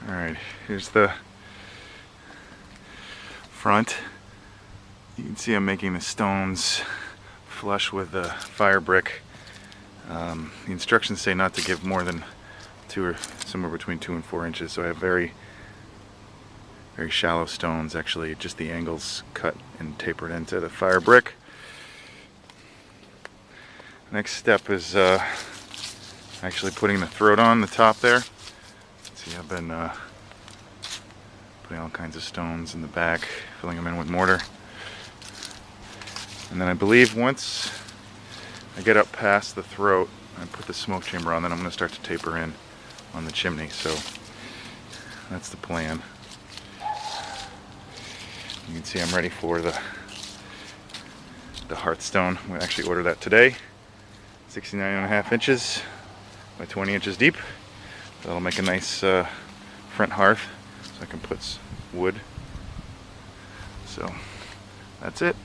Alright, here's the front. You can see I'm making the stones flush with the fire brick. The instructions say not to give more than 2 or somewhere between 2 and 4 inches, so I have very shallow stones, actually just the angles cut and tapered into the fire brick. Next step is actually putting the throat on the top there. See, I've been putting all kinds of stones in the back, filling them in with mortar. And then I believe once I get up past the throat and put the smoke chamber on, then I'm going to start to taper in on the chimney. So that's the plan. You can see I'm ready for the hearthstone. I'm going to actually order that today. 69.5 inches by 20 inches deep. That'll make a nice front hearth, so I can put wood. So that's it.